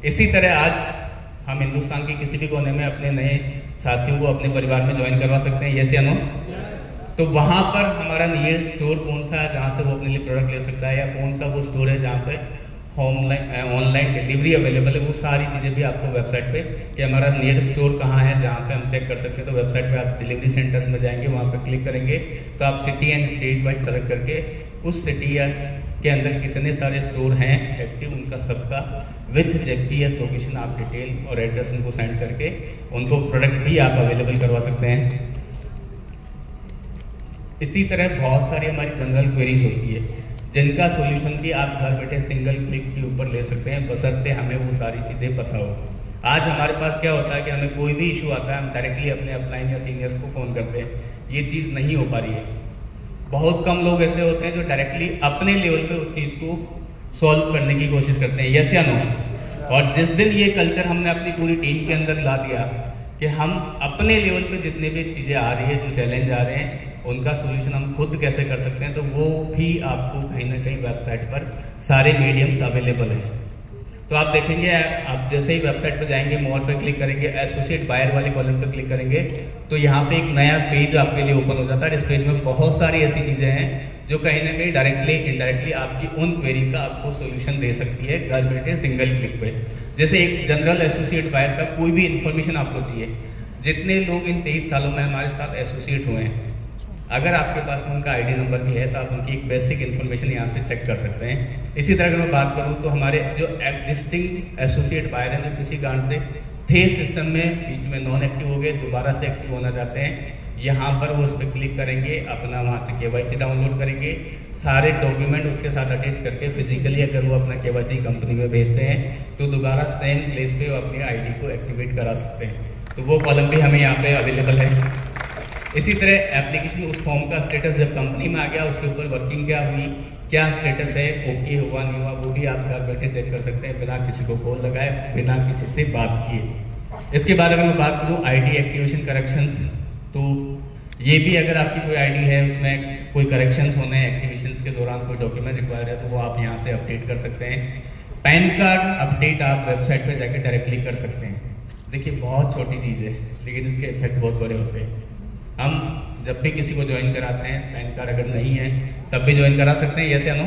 इसी तरह आज हम हिंदुस्तान के किसी भी कोने में अपने नए साथियों को अपने परिवार में ज्वाइन करवा सकते हैं, यस या नो? तो वहाँ पर हमारा नियरेस्ट स्टोर कौन सा है जहाँ से वो अपने लिए प्रोडक्ट ले सकता है, या कौन सा वो स्टोर है जहाँ पे ऑनलाइन डिलीवरी अवेलेबल है, वो सारी चीज़ें भी आपको वेबसाइट पे कि हमारा नियरेस्ट स्टोर कहाँ है जहाँ पे हम चेक कर सकते हैं। तो वेबसाइट पे आप डिलीवरी सेंटर्स में जाएंगे, वहाँ पे क्लिक करेंगे तो आप city and state wise select करके उस सिटी या के अंदर कितने सारे स्टोर हैं एक्टिव, उनका सबका विथ जीपीएस लोकेशन आप डिटेल और एड्रेस उनको सेंड करके उनको प्रोडक्ट भी आप अवेलेबल करवा सकते हैं। इसी तरह बहुत सारी हमारी जनरल क्वेरीज होती है जिनका सॉल्यूशन भी आप घर बैठे सिंगल क्लिक के ऊपर ले सकते हैं, बशर्ते हमें वो सारी चीज़ें पता हो। आज हमारे पास क्या होता है कि हमें कोई भी इशू आता है, हम डायरेक्टली अपने अपलाइन या सीनियर्स को फ़ोन करते हैं, ये चीज़ नहीं हो पा रही है। बहुत कम लोग ऐसे होते हैं जो डायरेक्टली अपने लेवल पे उस चीज़ को सॉल्व करने की कोशिश करते हैं, यस या नो? और जिस दिन ये कल्चर हमने अपनी पूरी टीम के अंदर ला दिया कि हम अपने लेवल पे जितने भी चीज़ें आ रही है, जो चैलेंज आ रहे हैं, उनका सॉल्यूशन हम खुद कैसे कर सकते हैं, तो वो भी आपको कहीं ना कहीं वेबसाइट पर सारे मीडियम्स अवेलेबल हैं। तो आप देखेंगे, आप जैसे ही वेबसाइट पर जाएंगे, मोर पे क्लिक करेंगे, एसोसिएट बायर वाले कॉलम पे क्लिक करेंगे तो यहाँ पे एक नया पेज आपके लिए ओपन हो जाता है। इस पेज में बहुत सारी ऐसी चीज़ें हैं जो कहीं ना कहीं डायरेक्टली इनडायरेक्टली आपकी उन क्वेरी का आपको सोल्यूशन दे सकती है घर बैठे सिंगल क्लिक पे। जैसे एक जनरल एसोसिएट बायर का कोई भी इन्फॉर्मेशन आपको चाहिए, जितने लोग इन 23 सालों में हमारे साथ एसोसिएट हुए हैं, अगर आपके पास में उनका आईडी नंबर भी है तो आप उनकी एक बेसिक इन्फॉर्मेशन यहाँ से चेक कर सकते हैं। इसी तरह अगर मैं बात करूँ तो हमारे जो एग्जिस्टिंग एसोसिएट बायर हैं, जो किसी कारण से थे सिस्टम में, बीच में नॉन एक्टिव हो गए, दोबारा से एक्टिव होना चाहते हैं, यहाँ पर वो उस पर क्लिक करेंगे, अपना वहाँ से केवाईसी डाउनलोड करेंगे, सारे डॉक्यूमेंट उसके साथ अटैच करके फिजिकली अगर वो अपना केवाईसी कंपनी में भेजते हैं तो दोबारा सेम प्लेस पे वो अपनी आईडी को एक्टिवेट करा सकते हैं। तो वो कॉलम भी हमें यहाँ पे अवेलेबल है। इसी तरह एप्लीकेशन, उस फॉर्म का स्टेटस जब कंपनी में आ गया, उसके ऊपर वर्किंग क्या हुई, क्या स्टेटस है, ओके हुआ नहीं हुआ, वो भी आप घर बैठे चेक कर सकते हैं बिना किसी को कॉल लगाए, बिना किसी से बात किए। इसके बाद अगर मैं बात करूँ आईडी एक्टिवेशन करेक्शंस, तो ये भी अगर आपकी कोई आईडी है उसमें कोई करेक्शंस होने हैं, एक्टिवेशंस के दौरान कोई डॉक्यूमेंट रिक्वायर्ड है, तो वो आप यहाँ से अपडेट कर सकते हैं। पैन कार्ड अपडेट आप वेबसाइट पर जाकर डायरेक्टली कर सकते हैं। देखिए बहुत छोटी चीज़ है लेकिन इसके इफेक्ट बहुत बड़े होते हैं। हम जब भी किसी को ज्वाइन कराते हैं, पैन कार्ड अगर नहीं है तब भी ज्वाइन करा सकते हैं, यस या नो?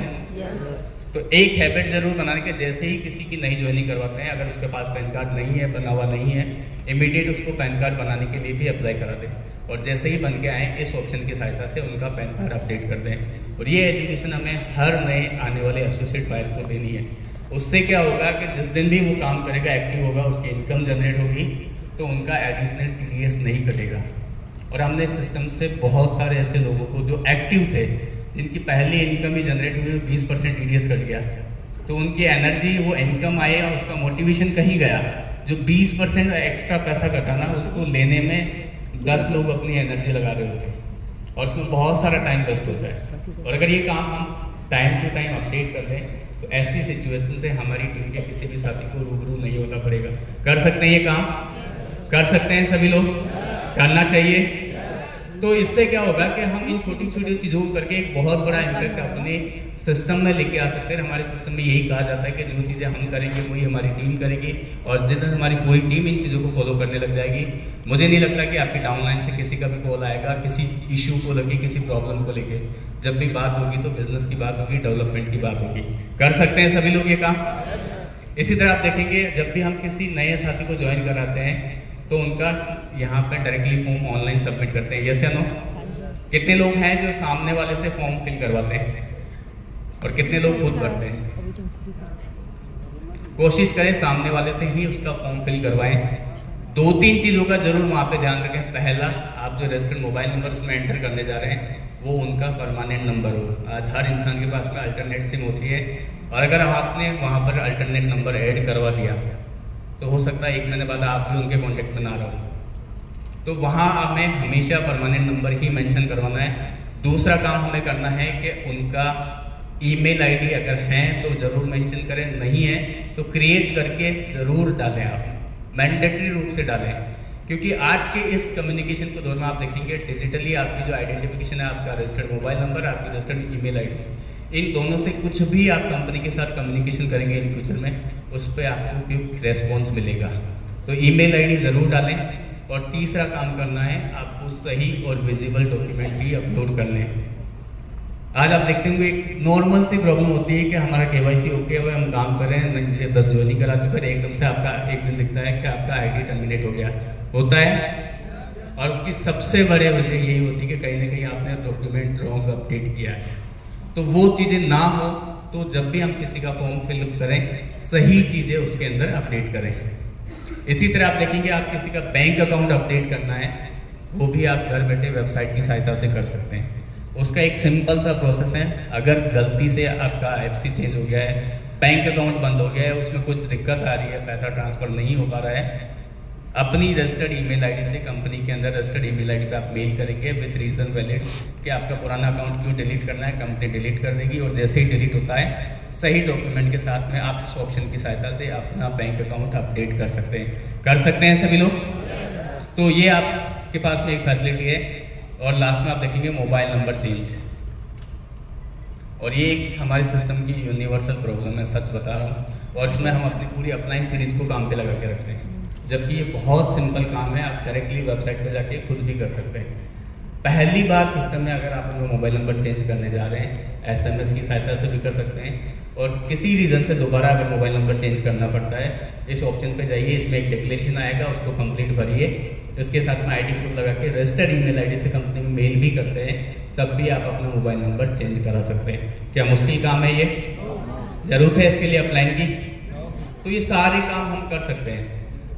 तो एक हैबिट जरूर बनाने के, जैसे ही किसी की नई ज्वाइनिंग करवाते हैं, अगर उसके पास पैन कार्ड नहीं है, बना हुआ नहीं है, इमीडिएट उसको पैन कार्ड बनाने के लिए भी अप्लाई करा दें, और जैसे ही बन के आए इस ऑप्शन की सहायता से उनका पैन कार्ड अपडेट कर दें। और ये एजुकेशन हमें हर नए आने वाले एसोसिएट बायर को देनी है। उससे क्या होगा कि जिस दिन भी वो काम करेगा, एक्टिव होगा, उसकी इनकम जनरेट होगी, तो उनका एडिशनल टीडीएस नहीं कटेगा। और हमने सिस्टम से बहुत सारे ऐसे लोगों को जो एक्टिव थे, जिनकी पहली इनकम ही जनरेट हुई, 20% टीडीएस कट गया, तो उनकी एनर्जी, वो इनकम आएगा, उसका मोटिवेशन कहीं गया। जो 20% एक्स्ट्रा पैसा कटा ना, उसको लेने में 10 लोग अपनी एनर्जी लगा रहे होते हैं और उसमें बहुत सारा टाइम वेस्ट होता है। और अगर ये काम हम टाइम टू टाइम अपडेट कर लें तो ऐसी सिचुएशन से हमारी टीम के किसी भी साथी को रूबरू नहीं होना पड़ेगा। कर सकते हैं ये काम? कर सकते हैं सभी लोग? करना चाहिए। तो इससे क्या होगा कि हम इन छोटी छोटी चीज़ों को करके एक बहुत बड़ा इम्पैक्ट अपने सिस्टम में लेके आ सकते हैं। हमारे सिस्टम में यही कहा जाता है कि जो चीज़ें हम करेंगे वही हमारी टीम करेगी, और जिस दिन हमारी पूरी टीम इन चीज़ों को फॉलो करने लग जाएगी, मुझे नहीं लगता कि आपकी डाउनलाइन से किसी का भी कॉल आएगा किसी इशू को लेके, किसी प्रॉब्लम को लेके। जब भी बात होगी तो बिजनेस की बात होगी, डेवलपमेंट की बात होगी। कर सकते हैं सभी लोग ये काम? इसी तरह आप देखेंगे, जब भी हम किसी नए साथी को ज्वाइन कराते हैं तो उनका यहाँ पे डायरेक्टली फॉर्म ऑनलाइन सबमिट करते हैं, यस या नो? कितने लोग हैं जो सामने वाले से फॉर्म फिल करवाते हैं और कितने लोग खुद भरते हैं? कोशिश करें सामने वाले से ही उसका फॉर्म फिल करवाएं। 2-3 चीज़ों का जरूर वहाँ पे ध्यान रखें। पहला, आप जो रजिस्टर्ड मोबाइल नंबर उसमें एंटर करने जा रहे हैं वो उनका परमानेंट नंबर हो। आज हर इंसान के पास में अल्टरनेट सिम होती है, और अगर आपने वहाँ पर अल्टरनेट नंबर ऐड करवा दिया तो हो सकता है 1 महीने बाद आप भी उनके कॉन्टेक्ट में ना रहो। तो वहाँ हमें हमेशा परमानेंट नंबर ही मेंशन करवाना है। दूसरा काम हमें करना है कि उनका ईमेल आईडी अगर हैं तो ज़रूर मेंशन करें, नहीं है तो क्रिएट करके ज़रूर डालें। आप मैंडेटरी रूप से डालें, क्योंकि आज के इस कम्युनिकेशन के दौर में आप देखेंगे डिजिटली आपकी जो आइडेंटिफिकेशन है, आपका रजिस्टर्ड मोबाइल नंबर, आपकी रजिस्टर्ड ईमेल आईडी, इन दोनों से कुछ भी आप कंपनी के साथ कम्युनिकेशन करेंगे इन फ्यूचर में, उस पर आपको क्विक रेस्पॉन्स मिलेगा। तो ईमेल आईडी ज़रूर डालें। और तीसरा काम करना है, आपको सही और विजिबल डॉक्यूमेंट भी अपलोड करने हैं। आज आप देखते होंगे एक नॉर्मल सी प्रॉब्लम होती है कि हमारा KYC ओके हुआ, हम काम कर रहे हैं, नीचे 10 ज्वाइनिंग करा चुके हैं, एकदम से आपका एक दिन दिखता है कि आपका ID टर्मिनेट हो गया, होता है। और उसकी सबसे बड़ी वजह यही होती है कि कहीं ना कहीं आपने डॉक्यूमेंट रॉन्ग अपडेट किया है। तो वो चीज़ें ना हो, तो जब भी हम किसी का फॉर्म फिलअप करें, सही चीज़ें उसके अंदर अपडेट करें। इसी तरह आप देखेंगे, आप किसी का बैंक अकाउंट अपडेट करना है, वो भी आप घर बैठे वेबसाइट की सहायता से कर सकते हैं। उसका एक सिंपल सा प्रोसेस है। अगर गलती से आपका IFSC चेंज हो गया है, बैंक अकाउंट बंद हो गया है, उसमें कुछ दिक्कत आ रही है, पैसा ट्रांसफर नहीं हो पा रहा है, अपनी रजिस्टर्ड ईमेल आईडी से कंपनी के अंदर रजिस्टर्ड ईमेल आईडी पे आप मेल करेंगे विद रीजन वैलिड कि आपका पुराना अकाउंट क्यों डिलीट करना है, कंपनी डिलीट कर देगी। और जैसे ही डिलीट होता है, सही डॉक्यूमेंट के साथ में आप इस ऑप्शन की सहायता से अपना बैंक अकाउंट अपडेट कर सकते हैं सभी लोग। तो ये आपके पास में एक फैसिलिटी है। और लास्ट में आप देखेंगे मोबाइल नंबर चेंज, और ये एक हमारे सिस्टम की यूनिवर्सल प्रॉब्लम है, सच बता रहा हूँ। और इसमें हम अपनी पूरी अपलाइन सीरीज को काम पे लगा के रखते हैं, जबकि ये बहुत सिंपल काम है, आप डायरेक्टली वेबसाइट पे जाके खुद भी कर सकते हैं। पहली बार सिस्टम में अगर आप अपना मोबाइल नंबर चेंज करने जा रहे हैं, SMS की सहायता से भी कर सकते हैं। और किसी रीज़न से दोबारा अगर मोबाइल नंबर चेंज करना पड़ता है, इस ऑप्शन पे जाइए, इसमें एक डिक्लेरेशन आएगा, उसको कंप्लीट भरिए, इसके साथ में ID प्रूफ लगा के रजिस्टर्ड ईमेल आईडी से कंपनी में मेल भी करते हैं, तब भी आप अपना मोबाइल नंबर चेंज करा सकते हैं। क्या मुश्किल काम है ये? ज़रूरत है इसके लिए अपलाइन की? तो ये सारे काम हम कर सकते हैं,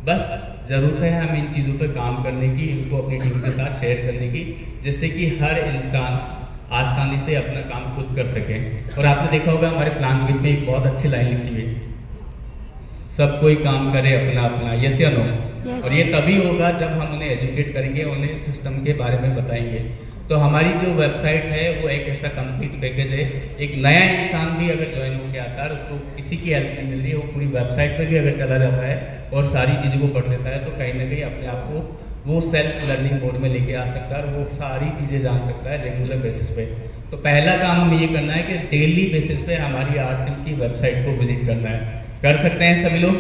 बस ज़रूरत है हम इन चीज़ों पर काम करने की, इनको अपनी टीम के साथ शेयर करने की, जिससे कि हर इंसान आसानी से अपना काम खुद कर सके। और आपने देखा होगा हमारे प्लान बुक में एक बहुत अच्छी लाइन लिखी हुई, सब कोई काम करे अपना अपना, यस या नो? और ये तभी होगा जब हम उन्हें एजुकेट करेंगे, उन्हें सिस्टम के बारे में बताएंगे। तो हमारी जो वेबसाइट है वो एक ऐसा कंप्लीट पैकेज है। एक नया इंसान भी अगर ज्वाइन होकर आता है, उसको किसी की हेल्प नहीं मिल रही है, वो पूरी वेबसाइट पर भी अगर चला जाता है और सारी चीज़ों को पढ़ लेता है, तो कहीं ना कहीं अपने आप को वो सेल्फ लर्निंग मोड में लेके आ सकता है और वो सारी चीज़ें जान सकता है रेगुलर बेसिस पे। तो पहला काम हमें ये करना है कि डेली बेसिस पे हमारी RSIM की वेबसाइट को विजिट करना है। कर सकते हैं सभी लोग?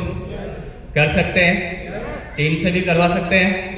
कर सकते हैं? टीम से भी करवा सकते हैं?